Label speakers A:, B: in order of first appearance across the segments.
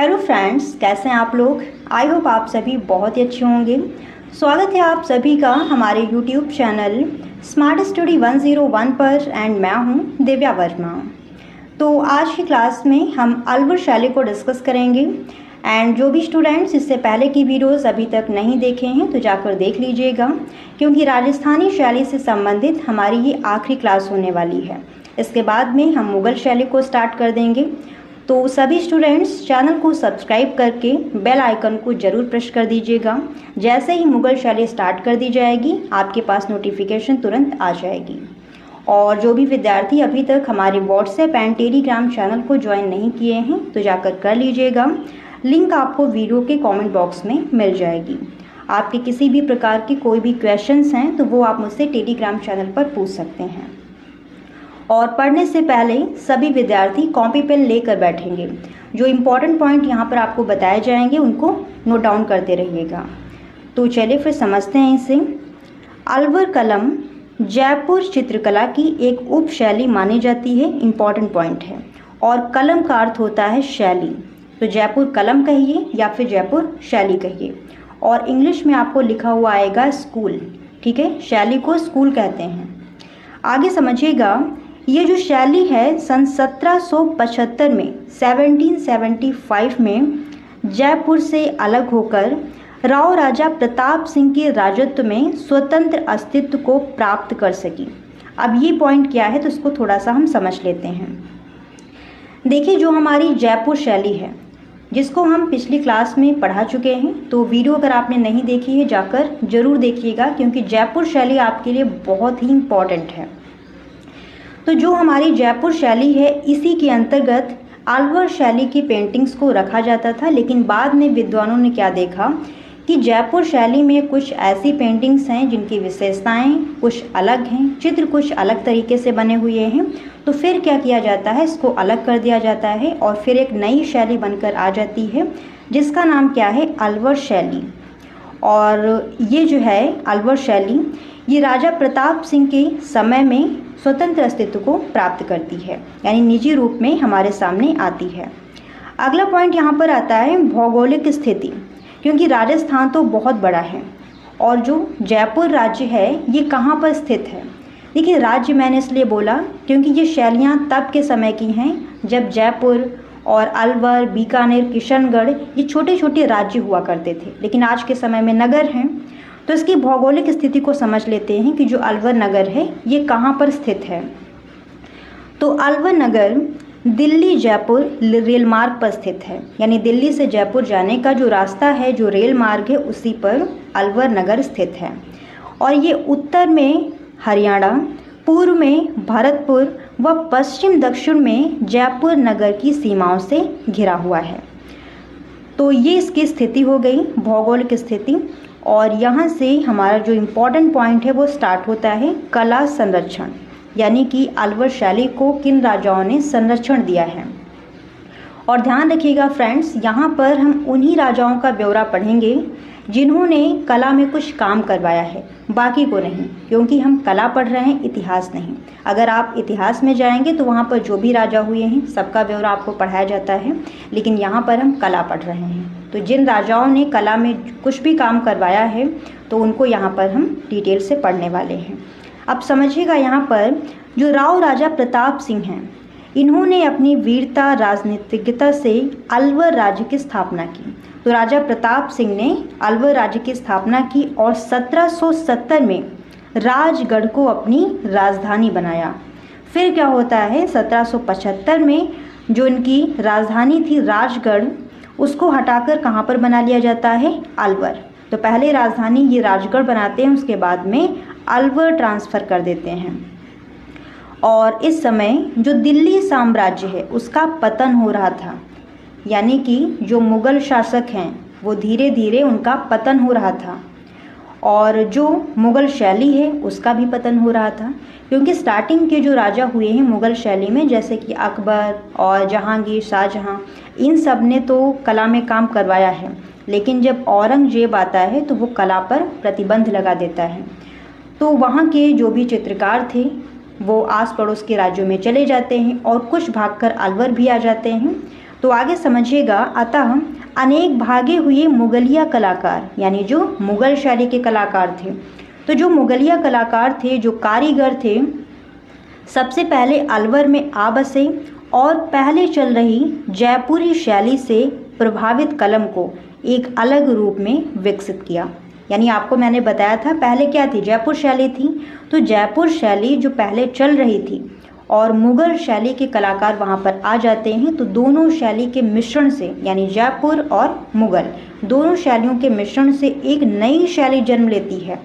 A: Hello friends, कैसे हैं आप लोग। आई होप आप सभी बहुत ही अच्छे होंगे। स्वागत है आप सभी का हमारे यूट्यूब चैनल स्मार्ट स्टडी 101 पर एंड मैं हूं दिव्या वर्मा। तो आज की क्लास में हम अलवर शैली को डिस्कस करेंगे एंड जो भी स्टूडेंट्स इससे पहले की वीडियोस अभी तक नहीं देखे हैं तो जाकर देख लीजिएगा, क्योंकि राजस्थानी शैली से संबंधित हमारी ये आखिरी क्लास होने वाली है। इसके बाद में हम मुग़ल शैली को स्टार्ट कर देंगे। तो सभी स्टूडेंट्स चैनल को सब्सक्राइब करके बेल आइकन को ज़रूर प्रेस कर दीजिएगा। जैसे ही मुग़ल शैली स्टार्ट कर दी जाएगी आपके पास नोटिफिकेशन तुरंत आ जाएगी। और जो भी विद्यार्थी अभी तक हमारे व्हाट्सएप एंड टेलीग्राम चैनल को ज्वाइन नहीं किए हैं तो जाकर कर लीजिएगा। लिंक आपको वीडियो के कमेंट बॉक्स में मिल जाएगी। आपके किसी भी प्रकार के कोई भी क्वेश्चंस हैं तो वो आप मुझसे टेलीग्राम चैनल पर पूछ सकते हैं। और पढ़ने से पहले सभी विद्यार्थी कॉपी पेन लेकर बैठेंगे। जो इम्पोर्टेंट पॉइंट यहाँ पर आपको बताए जाएंगे उनको नोट डाउन करते रहिएगा। तो चलिए फिर समझते हैं इसे। अलवर कलम जयपुर चित्रकला की एक उप शैली मानी जाती है, इम्पॉर्टेंट पॉइंट है। और कलम का अर्थ होता है शैली, तो जयपुर कलम कहिए या फिर जयपुर शैली कहिए। और इंग्लिश में आपको लिखा हुआ आएगा स्कूल, ठीक है। शैली को स्कूल कहते हैं। आगे समझिएगा, ये जो शैली है सन 1775 में 1775 में जयपुर से अलग होकर राव राजा प्रताप सिंह के राजत्व में स्वतंत्र अस्तित्व को प्राप्त कर सकी। अब ये पॉइंट क्या है तो इसको थोड़ा सा हम समझ लेते हैं। देखिए, जो हमारी जयपुर शैली है जिसको हम पिछली क्लास में पढ़ा चुके हैं, तो वीडियो अगर आपने नहीं देखी है जाकर ज़रूर देखिएगा, क्योंकि जयपुर शैली आपके लिए बहुत ही इम्पॉर्टेंट है। तो जो हमारी जयपुर शैली है इसी के अंतर्गत अलवर शैली की पेंटिंग्स को रखा जाता था। लेकिन बाद में विद्वानों ने क्या देखा कि जयपुर शैली में कुछ ऐसी पेंटिंग्स हैं जिनकी विशेषताएं कुछ अलग हैं, चित्र कुछ अलग तरीके से बने हुए हैं। तो फिर क्या किया जाता है, इसको अलग कर दिया जाता है और फिर एक नई शैली बनकर आ जाती है जिसका नाम क्या है, अलवर शैली। और ये जो है अलवर शैली, ये राजा प्रताप सिंह के समय में स्वतंत्र अस्तित्व को प्राप्त करती है, यानी निजी रूप में हमारे सामने आती है। अगला पॉइंट यहाँ पर आता है भौगोलिक स्थिति, क्योंकि राजस्थान तो बहुत बड़ा है और जो जयपुर राज्य है ये कहाँ पर स्थित है। देखिए, राज्य मैंने इसलिए बोला क्योंकि ये शैलियाँ तब के समय की हैं जब जयपुर और अलवर, बीकानेर, किशनगढ़ ये छोटे छोटे राज्य हुआ करते थे, लेकिन आज के समय में नगर हैं। तो इसकी भौगोलिक स्थिति को समझ लेते हैं कि जो अलवर नगर है ये कहाँ पर स्थित है। तो अलवर नगर दिल्ली जयपुर रेल मार्ग पर स्थित है, यानी दिल्ली से जयपुर जाने का जो रास्ता है, जो रेल मार्ग है, उसी पर अलवर नगर स्थित है। और ये उत्तर में हरियाणा, पूर्व में भरतपुर व पश्चिम दक्षिण में जयपुर नगर की सीमाओं से घिरा हुआ है। तो ये इसकी स्थिति हो गई, भौगोलिक स्थिति। और यहाँ से हमारा जो इम्पोर्टेंट पॉइंट है वो स्टार्ट होता है कला संरक्षण, यानी कि अलवर शैली को किन राजाओं ने संरक्षण दिया है। और ध्यान रखिएगा फ्रेंड्स, यहाँ पर हम उन्हीं राजाओं का ब्यौरा पढ़ेंगे जिन्होंने कला में कुछ काम करवाया है, बाकी को नहीं, क्योंकि हम कला पढ़ रहे हैं, इतिहास नहीं। अगर आप इतिहास में जाएंगे तो वहाँ पर जो भी राजा हुए हैं सबका ब्यौरा आपको पढ़ाया जाता है, लेकिन यहाँ पर हम कला पढ़ रहे हैं। तो जिन राजाओं ने कला में कुछ भी काम करवाया है तो उनको यहाँ पर हम डिटेल से पढ़ने वाले हैं। अब समझिएगा, यहाँ पर जो राव राजा प्रताप सिंह हैं इन्होंने अपनी वीरता, राजनीतिज्ञता से अलवर राज्य की स्थापना की। तो राजा प्रताप सिंह ने अलवर राज्य की स्थापना की और 1770 में राजगढ़ को अपनी राजधानी बनाया। फिर क्या होता है, 1775 में जो इनकी राजधानी थी राजगढ़, उसको हटाकर कहाँ पर बना लिया जाता है, अलवर। तो पहले राजधानी ये राजगढ़ बनाते हैं, उसके बाद में अलवर ट्रांसफ़र कर देते हैं। और इस समय जो दिल्ली साम्राज्य है उसका पतन हो रहा था, यानी कि जो मुग़ल शासक हैं वो धीरे धीरे उनका पतन हो रहा था। और जो मुग़ल शैली है उसका भी पतन हो रहा था, क्योंकि स्टार्टिंग के जो राजा हुए हैं मुग़ल शैली में, जैसे कि अकबर और जहांगीर, शाहजहां, इन सब ने तो कला में काम करवाया है। लेकिन जब औरंगजेब आता है तो वो कला पर प्रतिबंध लगा देता है। तो वहाँ के जो भी चित्रकार थे वो आस पड़ोस के राज्यों में चले जाते हैं और कुछ भागकर अलवर भी आ जाते हैं। तो आगे समझिएगा, अतः अनेक भागे हुए मुगलिया कलाकार, यानी जो मुगल शैली के कलाकार थे, तो जो मुगलिया कलाकार थे, जो कारीगर थे, सबसे पहले अलवर में आ बसे और पहले चल रही जयपुरी शैली से प्रभावित कलम को एक अलग रूप में विकसित किया। यानी आपको मैंने बताया था पहले क्या थी, जयपुर शैली थी, तो जयपुर शैली जो पहले चल रही थी और मुगल शैली के कलाकार वहाँ पर आ जाते हैं, तो दोनों शैली के मिश्रण से, यानी जयपुर और मुगल दोनों शैलियों के मिश्रण से एक नई शैली जन्म लेती है,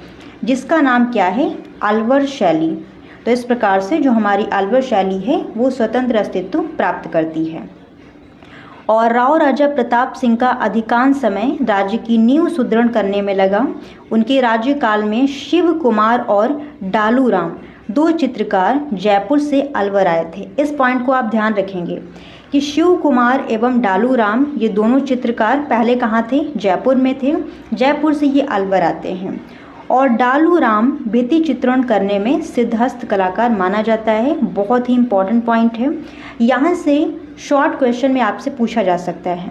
A: जिसका नाम क्या है, अलवर शैली। तो इस प्रकार से जो हमारी अलवर शैली है वो स्वतंत्र अस्तित्व प्राप्त करती है। और राव राजा प्रताप सिंह का अधिकांश समय राज्य की नींव सुदृढ़ करने में लगा। उनके राज्यकाल में शिव कुमार और डालू राम दो चित्रकार जयपुर से अलवर आए थे। इस पॉइंट को आप ध्यान रखेंगे कि शिव कुमार एवं डालू राम ये दोनों चित्रकार पहले कहाँ थे, जयपुर में थे, जयपुर से ये अलवर आते हैं। और डालू राम भित्ति चित्रण करने में सिद्धहस्त कलाकार माना जाता है। बहुत ही इंपॉर्टेंट पॉइंट है, यहाँ से शॉर्ट क्वेश्चन में आपसे पूछा जा सकता है।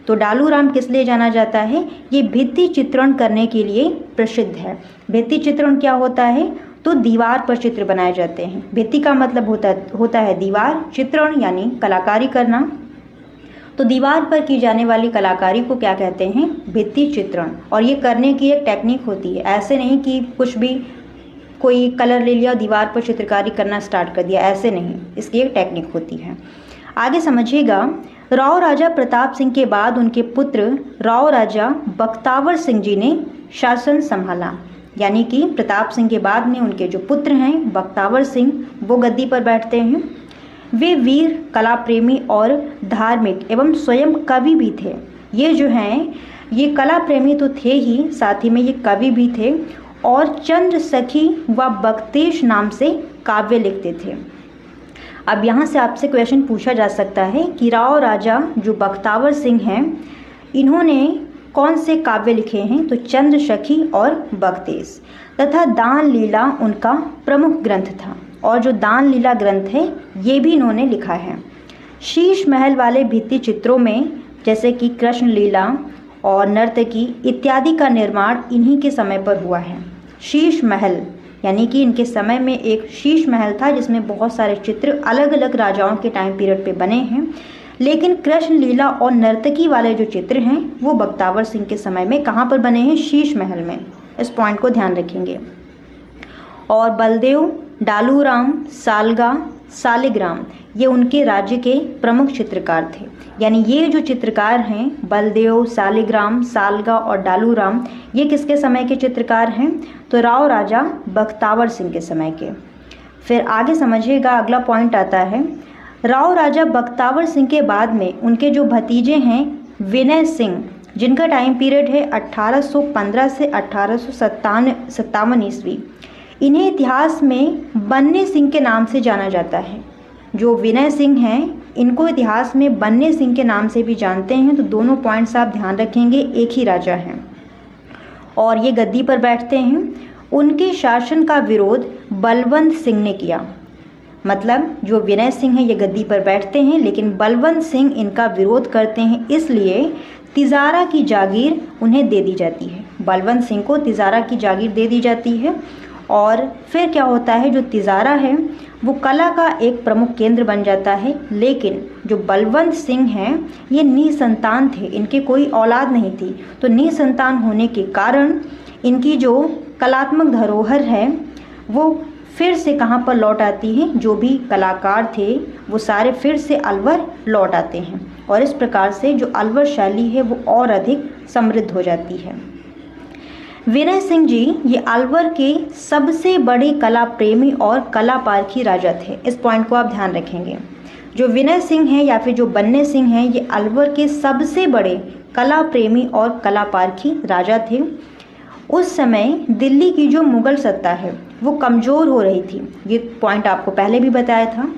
A: तो डालू राम किस लिए जाना जाता है, ये भित्ति चित्रण करने के लिए प्रसिद्ध है। भित्ति चित्रण क्या होता है, तो दीवार पर चित्र बनाए जाते हैं। भित्ति का मतलब होता है दीवार, चित्रण यानी कलाकारी करना। तो दीवार पर की जाने वाली कलाकारी को क्या कहते हैं, भित्ति चित्रण। और ये करने की एक टेक्निक होती है, ऐसे नहीं कि कुछ भी कोई कलर ले लिया दीवार पर चित्रकारी करना स्टार्ट कर दिया, ऐसे नहीं, इसकी एक टेक्निक होती है। आगे समझिएगा, राव राजा प्रताप सिंह के बाद उनके पुत्र राव राजा बख्तावर सिंह जी ने शासन संभाला। यानी कि प्रताप सिंह के बाद में उनके जो पुत्र हैं बख्तावर सिंह, वो गद्दी पर बैठते हैं। वे वीर, कला प्रेमी और धार्मिक एवं स्वयं कवि भी थे। ये जो हैं ये कला प्रेमी तो थे ही, साथ ही में ये कवि भी थे और चंद्र सखी व बख्तेश नाम से काव्य लिखते थे। अब यहाँ से आपसे क्वेश्चन पूछा जा सकता है कि राव राजा जो बख्तावर सिंह हैं, इन्होंने कौन से काव्य लिखे हैं, तो चंद्र सखी और बख्तेश तथा दान लीला उनका प्रमुख ग्रंथ था। और जो दान लीला ग्रंथ है ये भी इन्होंने लिखा है। शीश महल वाले भित्ति चित्रों में जैसे कि कृष्ण लीला और नर्तकी इत्यादि का निर्माण इन्हीं के समय पर हुआ है। शीश महल यानी कि इनके समय में एक शीश महल था जिसमें बहुत सारे चित्र अलग अलग राजाओं के टाइम पीरियड पे बने हैं, लेकिन कृष्ण लीला और नर्तकी वाले जो चित्र हैं वो बख्तावर सिंह के समय में कहाँ पर बने हैं, शीश महल में। इस पॉइंट को ध्यान रखेंगे। और बलदेव, डालू राम, सालगा, सालिग्राम ये उनके राज्य के प्रमुख चित्रकार थे। यानी ये जो चित्रकार हैं बलदेव, सालिग्राम, सालगा और डालू राम, ये किसके समय के चित्रकार हैं, तो राव राजा बख्तावर सिंह के समय के। फिर आगे समझिएगा, अगला पॉइंट आता है, राव राजा बख्तावर सिंह के बाद में उनके जो भतीजे हैं विनय सिंह, जिनका टाइम पीरियड है 1815 से 1857 ईस्वी, इन्हें इतिहास में बन्ने सिंह के नाम से जाना जाता है। जो विनय सिंह हैं इनको इतिहास में बन्ने सिंह के नाम से भी जानते हैं। तो दोनों पॉइंट्स आप ध्यान रखेंगे, एक ही राजा हैं और ये गद्दी पर बैठते हैं। उनके शासन का विरोध बलवंत सिंह ने किया। मतलब जो विनय सिंह हैं ये गद्दी पर बैठते हैं, लेकिन बलवंत सिंह इनका विरोध करते हैं, इसलिए तिजारा की जागीर उन्हें दे दी जाती है। बलवंत सिंह को तिजारा की जागीर दे दी जाती है। और फिर क्या होता है, जो तिजारा है वो कला का एक प्रमुख केंद्र बन जाता है। लेकिन जो बलवंत सिंह हैं ये निसंतान थे, इनके कोई औलाद नहीं थी। तो निसंतान होने के कारण इनकी जो कलात्मक धरोहर है वो फिर से कहाँ पर लौट आती है, जो भी कलाकार थे वो सारे फिर से अलवर लौट आते हैं। और इस प्रकार से जो अलवर शैली है वो और अधिक समृद्ध हो जाती है। विनय सिंह जी ये अलवर के सबसे बड़े कला प्रेमी और कला पारखी राजा थे। इस पॉइंट को आप ध्यान रखेंगे। जो विनय सिंह हैं या फिर जो बन्ने सिंह हैं ये अलवर के सबसे बड़े कला प्रेमी और कला पारखी राजा थे। उस समय दिल्ली की जो मुग़ल सत्ता है वो कमज़ोर हो रही थी। ये पॉइंट आपको पहले भी बताया था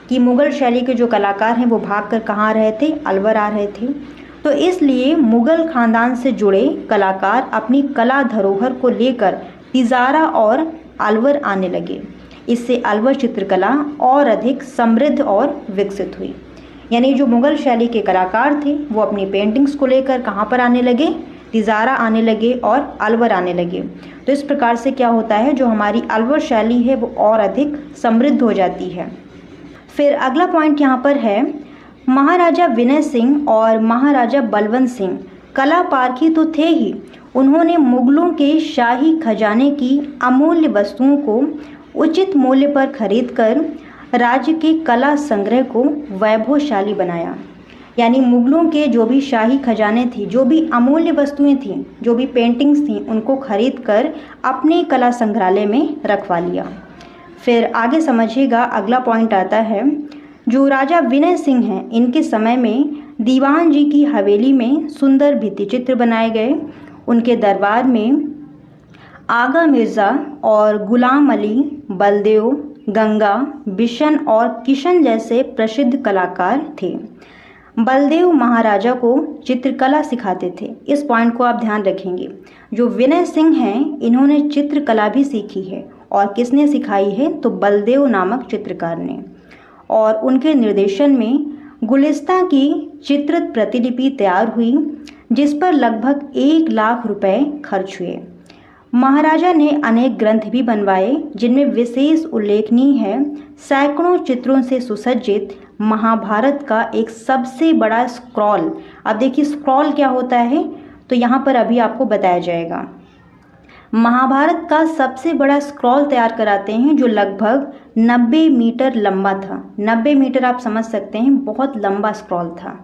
A: कि मुग़ल शैली के जो कलाकार हैं वो भागकर कहाँ आ रहे थे, अलवर आ रहे थे। तो इसलिए मुग़ल ख़ानदान से जुड़े कलाकार अपनी कला धरोहर को लेकर तिजारा और अलवर आने लगे। इससे अलवर चित्रकला और अधिक समृद्ध और विकसित हुई। यानी जो मुग़ल शैली के कलाकार थे वो अपनी पेंटिंग्स को लेकर कहाँ पर आने लगे, तिज़ारा आने लगे और अलवर आने लगे। तो इस प्रकार से क्या होता है, जो हमारी अलवर शैली है वो और अधिक समृद्ध हो जाती है। फिर अगला पॉइंट यहाँ पर है, महाराजा विनय सिंह और महाराजा बलवंत सिंह कला पारखी तो थे ही, उन्होंने मुगलों के शाही खजाने की अमूल्य वस्तुओं को उचित मूल्य पर खरीदकर राज्य के कला संग्रह को वैभवशाली बनाया। यानी मुगलों के जो भी शाही खजाने थी, जो भी अमूल्य वस्तुएं थीं, जो भी पेंटिंग्स थीं, उनको खरीदकर अपने कला संग्रहालय में रखवा लिया। फिर आगे समझिएगा, अगला पॉइंट आता है, जो राजा विनय सिंह हैं इनके समय में दीवान जी की हवेली में सुंदर भित्ति चित्र बनाए गए। उनके दरबार में आगा मिर्ज़ा और गुलाम अली, बलदेव, गंगा, बिशन और किशन जैसे प्रसिद्ध कलाकार थे। बलदेव महाराजा को चित्रकला सिखाते थे। इस पॉइंट को आप ध्यान रखेंगे। जो विनय सिंह हैं इन्होंने चित्रकला भी सीखी है, और किसने सिखाई है, तो बलदेव नामक चित्रकार ने। और उनके निर्देशन में गुलिस्ता की चित्रित प्रतिलिपि तैयार हुई, जिस पर लगभग 1 लाख रुपए खर्च हुए। महाराजा ने अनेक ग्रंथ भी बनवाए, जिनमें विशेष उल्लेखनीय है सैकड़ों चित्रों से सुसज्जित महाभारत का एक सबसे बड़ा स्क्रॉल। अब देखिए स्क्रॉल क्या होता है, तो यहाँ पर अभी आपको बताया जाएगा। महाभारत का सबसे बड़ा स्क्रॉल तैयार कराते हैं, जो लगभग 90 मीटर लंबा था। 90 मीटर आप समझ सकते हैं, बहुत लंबा स्क्रॉल था।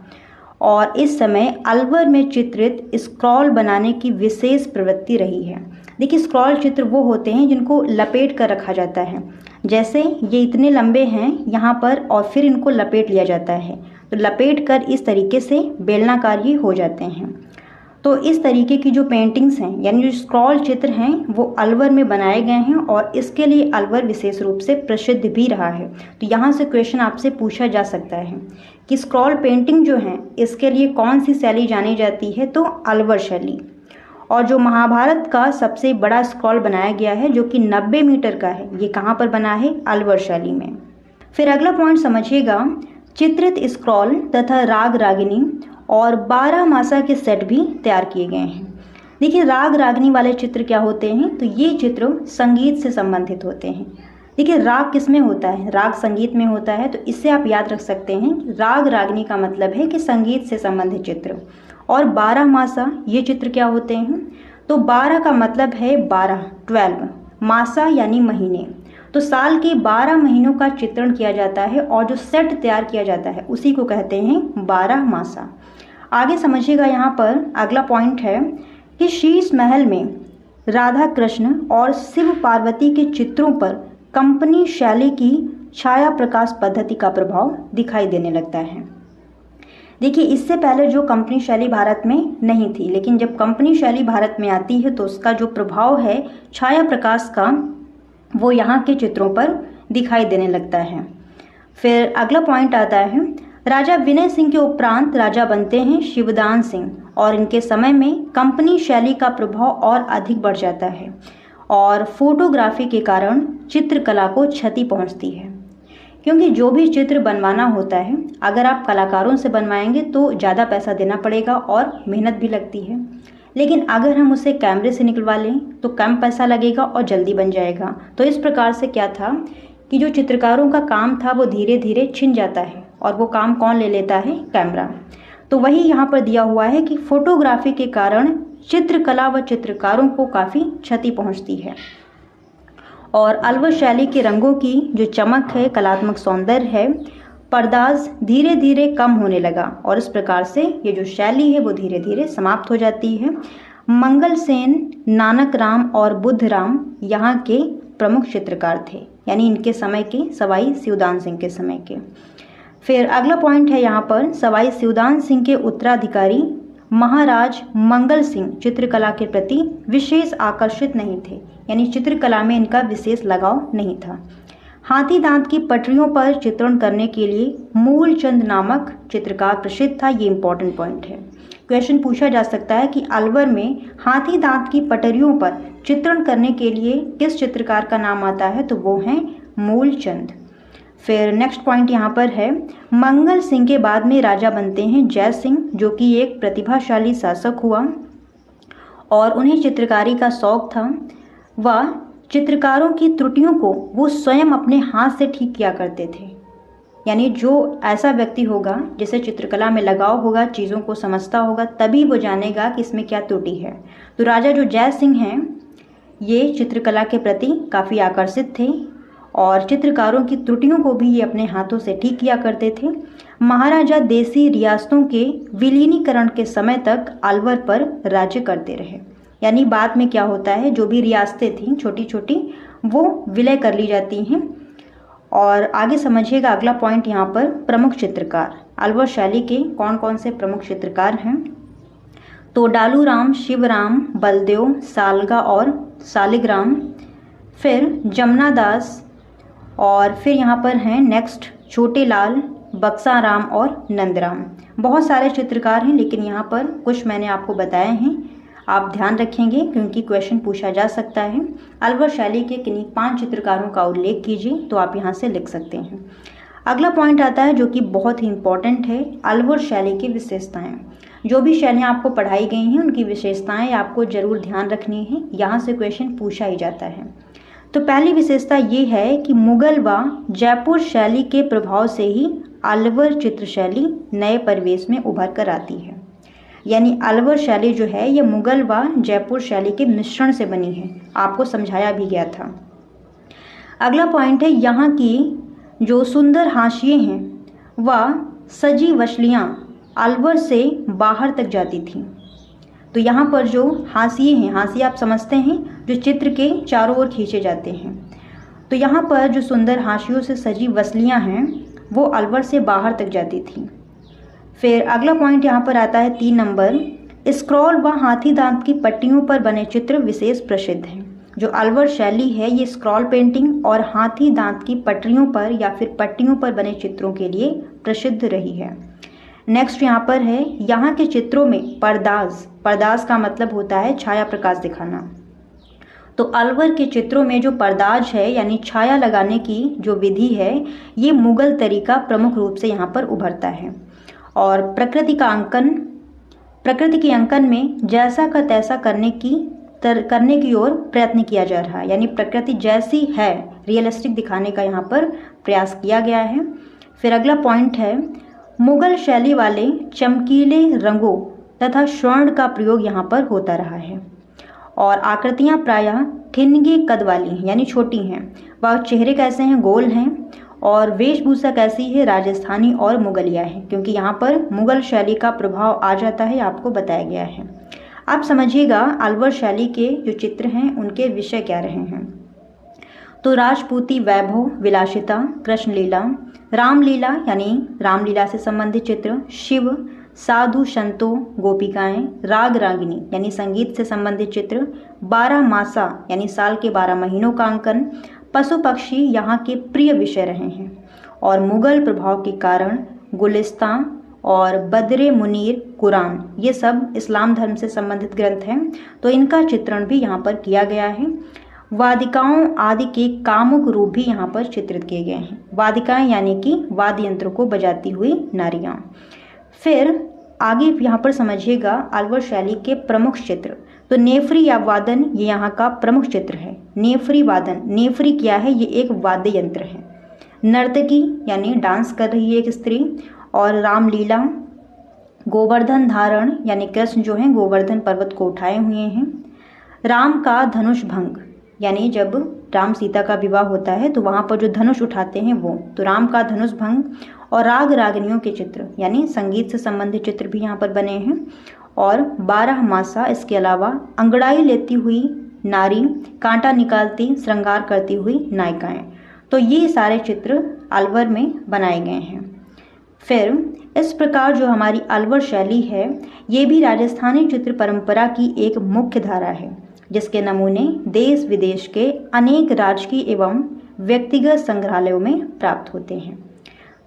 A: और इस समय अलवर में चित्रित स्क्रॉल बनाने की विशेष प्रवृत्ति रही है। देखिए स्क्रॉल चित्र वो होते हैं जिनको लपेट कर रखा जाता है। जैसे ये इतने लंबे हैं यहाँ पर, और फिर इनको लपेट लिया जाता है, तो लपेट कर इस तरीके से बेलनाकार ये हो जाते हैं। तो इस तरीके की जो पेंटिंग्स हैं, यानी जो स्क्रॉल चित्र हैं, वो अलवर में बनाए गए हैं, और इसके लिए अलवर विशेष रूप से प्रसिद्ध भी रहा है। तो यहाँ से क्वेश्चन आपसे पूछा जा सकता है कि स्क्रॉल पेंटिंग जो है इसके लिए कौन सी शैली जानी जाती है, तो अलवर शैली। और जो महाभारत का सबसे बड़ा स्क्रॉल बनाया गया है, जो कि 90 मीटर का है, ये कहाँ पर बना है, अलवर शैली में। फिर अगला पॉइंट समझिएगा, चित्रित स्क्रॉल तथा राग रागिनी और 12 मासा के सेट भी तैयार किए गए हैं। देखिए राग रागिनी वाले चित्र क्या होते हैं, तो ये चित्र संगीत से संबंधित होते हैं। देखिए राग किस में होता है, राग संगीत में होता है, तो इससे आप याद रख सकते हैं कि राग रागिनी का मतलब है कि संगीत से संबंधित चित्र। और 12 मासा ये चित्र क्या होते हैं, तो 12 का मतलब है 12 मासा यानी महीने। तो साल के 12 महीनों का चित्रण किया जाता है, और जो सेट तैयार किया जाता है उसी को कहते हैं 12 मासा। आगे समझिएगा, यहाँ पर अगला पॉइंट है कि शीश महल में राधा कृष्ण और शिव पार्वती के चित्रों पर कंपनी शैली की छाया प्रकाश पद्धति का प्रभाव दिखाई देने लगता है। देखिए इससे पहले जो कंपनी शैली भारत में नहीं थी, लेकिन जब कंपनी शैली भारत में आती है तो उसका जो प्रभाव है छाया प्रकाश का, वो यहाँ के चित्रों पर दिखाई देने लगता है। फिर अगला पॉइंट आता है, राजा विनय सिंह के उपरांत राजा बनते हैं शिवदान सिंह, और इनके समय में कंपनी शैली का प्रभाव और अधिक बढ़ जाता है, और फोटोग्राफी के कारण चित्रकला को क्षति पहुंचती है। क्योंकि जो भी चित्र बनवाना होता है, अगर आप कलाकारों से बनवाएंगे तो ज़्यादा पैसा देना पड़ेगा और मेहनत भी लगती है, लेकिन अगर हम उसे कैमरे से निकलवा लें तो कम पैसा लगेगा और जल्दी बन जाएगा। तो इस प्रकार से क्या था कि जो चित्रकारों का काम था वो धीरे धीरे छिन जाता है, और वो काम कौन ले लेता है, कैमरा। तो वही यहाँ पर दिया हुआ है कि फोटोग्राफी के कारण चित्रकला व चित्रकारों को काफ़ी क्षति पहुँचती है। और अलवर शैली के रंगों की जो चमक है, कलात्मक सौंदर्य है, पर्दाज धीरे धीरे कम होने लगा, और इस प्रकार से ये जो शैली है वो धीरे धीरे समाप्त हो जाती है। मंगल सेन, नानक राम और बुद्ध राम यहाँ के प्रमुख चित्रकार थे, यानी इनके समय के, सवाई शिवदान सिंह के समय के। फिर अगला पॉइंट है यहाँ पर, सवाई शिवदान सिंह के उत्तराधिकारी महाराज मंगल सिंह चित्रकला के प्रति विशेष आकर्षित नहीं थे, यानी चित्रकला में इनका विशेष लगाव नहीं था। हाथी दांत की पटरियों पर चित्रण करने के लिए मूलचंद नामक चित्रकार प्रसिद्ध था। ये इंपॉर्टेंट पॉइंट है, क्वेश्चन पूछा जा सकता है कि अलवर में हाथी दांत की पटरियों पर चित्रण करने के लिए किस चित्रकार का नाम आता है, तो वो हैं मूलचंद। फिर नेक्स्ट पॉइंट यहाँ पर है, मंगल सिंह के बाद में राजा बनते हैं जय सिंह, जो कि एक प्रतिभाशाली शासक हुआ और उन्हें चित्रकारी का शौक था। वह चित्रकारों की त्रुटियों को वो स्वयं अपने हाथ से ठीक किया करते थे। यानी जो ऐसा व्यक्ति होगा जिसे चित्रकला में लगाव होगा, चीज़ों को समझता होगा, तभी वो जानेगा कि इसमें क्या त्रुटि है। तो राजा जो जय सिंह हैं, ये चित्रकला के प्रति काफ़ी आकर्षित थे और चित्रकारों की त्रुटियों को भी ये अपने हाथों से ठीक किया करते थे। महाराजा देसी रियासतों के विलीनीकरण के समय तक अलवर पर राज्य करते रहे। यानी बाद में क्या होता है, जो भी रियासतें थीं छोटी छोटी, वो विलय कर ली जाती हैं। और आगे समझिएगा अगला पॉइंट यहाँ पर, प्रमुख चित्रकार। अलवर शैली के कौन कौन से प्रमुख चित्रकार हैं? तो डालूराम, शिवराम, बलदेव, सालगा और सालिग्राम, फिर जमुना दास, और फिर यहाँ पर हैं नेक्स्ट छोटे लाल, बक्साराम और नंदराम। बहुत सारे चित्रकार हैं, लेकिन यहाँ पर कुछ मैंने आपको बताए हैं, आप ध्यान रखेंगे क्योंकि क्वेश्चन पूछा जा सकता है। अलवर शैली के किन्हीं 5 चित्रकारों का उल्लेख कीजिए, तो आप यहाँ से लिख सकते हैं। अगला पॉइंट आता है जो कि बहुत ही इंपॉर्टेंट है, अलवर शैली की विशेषताएं। जो भी शैलियाँ आपको पढ़ाई गई हैं उनकी विशेषताएं आपको जरूर ध्यान रखनी है, यहाँ से क्वेश्चन पूछा ही जाता है। तो पहली विशेषता ये है कि मुगल व जयपुर शैली के प्रभाव से ही अलवर चित्र शैली नए परिवेश में उभर कर आती है। यानी अलवर शैली जो है ये मुगल व जयपुर शैली के मिश्रण से बनी है, आपको समझाया भी गया था। अगला पॉइंट है, यहाँ की जो सुंदर हाशिए हैं वह सजी वशलियाँ अलवर से बाहर तक जाती थीं। तो यहाँ पर जो हाशिए हैं, हाशिए आप समझते हैं जो चित्र के चारों ओर खींचे जाते हैं, तो यहाँ पर जो सुंदर हाशियों से सजी वसलियाँ हैं वो अलवर से बाहर तक जाती थीं। फिर अगला पॉइंट यहाँ पर आता है 3 नंबर, स्क्रॉल व हाथी दांत की पट्टियों पर बने चित्र विशेष प्रसिद्ध हैं। जो अलवर शैली है ये स्क्रॉल पेंटिंग और हाथी दांत की पटरियों पर या फिर पट्टियों पर बने चित्रों के लिए प्रसिद्ध रही है। नेक्स्ट यहाँ पर है, यहाँ के चित्रों में पर्दाज, पर्दाज का मतलब होता है छाया प्रकाश दिखाना। तो अलवर के चित्रों में जो पर्दाज है यानी छाया लगाने की जो विधि है, ये मुगल तरीका प्रमुख रूप से यहाँ पर उभरता है। और प्रकृति के अंकन में जैसा का तैसा करने की ओर प्रयत्न किया जा रहा है। यानी प्रकृति जैसी है रियलिस्टिक दिखाने का यहाँ पर प्रयास किया गया है। फिर अगला पॉइंट है, मुगल शैली वाले चमकीले रंगों तथा स्वर्ण का प्रयोग यहाँ पर होता रहा है। और आकृतियाँ प्रायः ठिनगे कद वाली हैं यानी छोटी हैं। वह चेहरे कैसे हैं, गोल हैं। और वेशभूषा कैसी है, राजस्थानी और मुगलिया है, क्योंकि यहाँ पर मुगल शैली का प्रभाव आ जाता है, आपको बताया गया है। आप समझिएगा अलवर शैली के जो चित्र हैं उनके विषय क्या रहे हैं। तो राजपूती वैभव, विलासिता, कृष्णलीला, रामलीला यानी रामलीला से संबंधित चित्र, शिव, साधु संतों, गोपिकाएं, राग रागिनी यानी संगीत से संबंधित चित्र, 12 मासा यानी साल के 12 महीनों का अंकन, पशु पक्षी यहाँ के प्रिय विषय रहे हैं। और मुगल प्रभाव के कारण गुलिस्तान और बदरे मुनीर, कुरान, ये सब इस्लाम धर्म से संबंधित ग्रंथ हैं, तो इनका चित्रण भी यहाँ पर किया गया है। वादिकाओं आदि के कामुक रूप भी यहाँ पर चित्रित किए गए हैं। वादिकाएं यानी कि वाद्य यंत्रों को बजाती हुई नारियाँ। फिर आगे यहाँ पर समझिएगा अलवर शैली के प्रमुख चित्र। तो नेफ्री या वादन ये यहाँ का प्रमुख चित्र है। नेफ्री वादन, नेफ्री क्या है, ये एक वाद्य यंत्र है। नर्तकी यानी डांस कर रही है एक स्त्री। और रामलीला, गोवर्धन धारण यानी कृष्ण जो है गोवर्धन पर्वत को उठाए हुए हैं। राम का धनुष भंग यानी जब राम सीता का विवाह होता है तो वहाँ पर जो धनुष उठाते हैं वो, तो राम का धनुष भंग। और राग रागिनियों के चित्र यानी संगीत से संबंधित चित्र भी यहाँ पर बने हैं। और 12 मासा, इसके अलावा अंगड़ाई लेती हुई नारी, कांटा निकालती, श्रृंगार करती हुई नायिकाएं, तो ये सारे चित्र अलवर में बनाए गए हैं। फिर इस प्रकार जो हमारी अलवर शैली है ये भी राजस्थानी चित्र परंपरा की एक मुख्य धारा है, जिसके नमूने देश विदेश के अनेक राजकीय एवं व्यक्तिगत संग्रहालयों में प्राप्त होते हैं।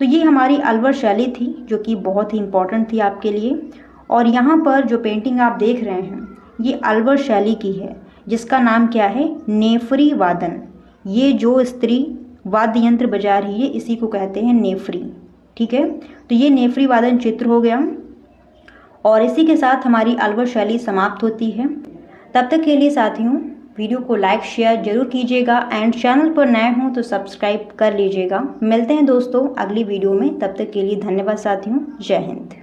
A: तो ये हमारी अलवर शैली थी जो कि बहुत ही इम्पोर्टेंट थी आपके लिए। और यहाँ पर जो पेंटिंग आप देख रहे हैं ये अलवर शैली की है, जिसका नाम क्या है, नेफ्री वादन। ये जो स्त्री वाद्य यंत्र बजा रही है, इसी को कहते हैं नेफ्री। ठीक है, तो ये नेफ्री वादन चित्र हो गया और इसी के साथ हमारी अलवर शैली समाप्त होती है। तब तक के लिए साथियों वीडियो को लाइक शेयर जरूर कीजिएगा एंड चैनल पर नए हों तो सब्सक्राइब कर लीजिएगा। मिलते हैं दोस्तों अगली वीडियो में, तब तक के लिए धन्यवाद साथियों, जय हिंद।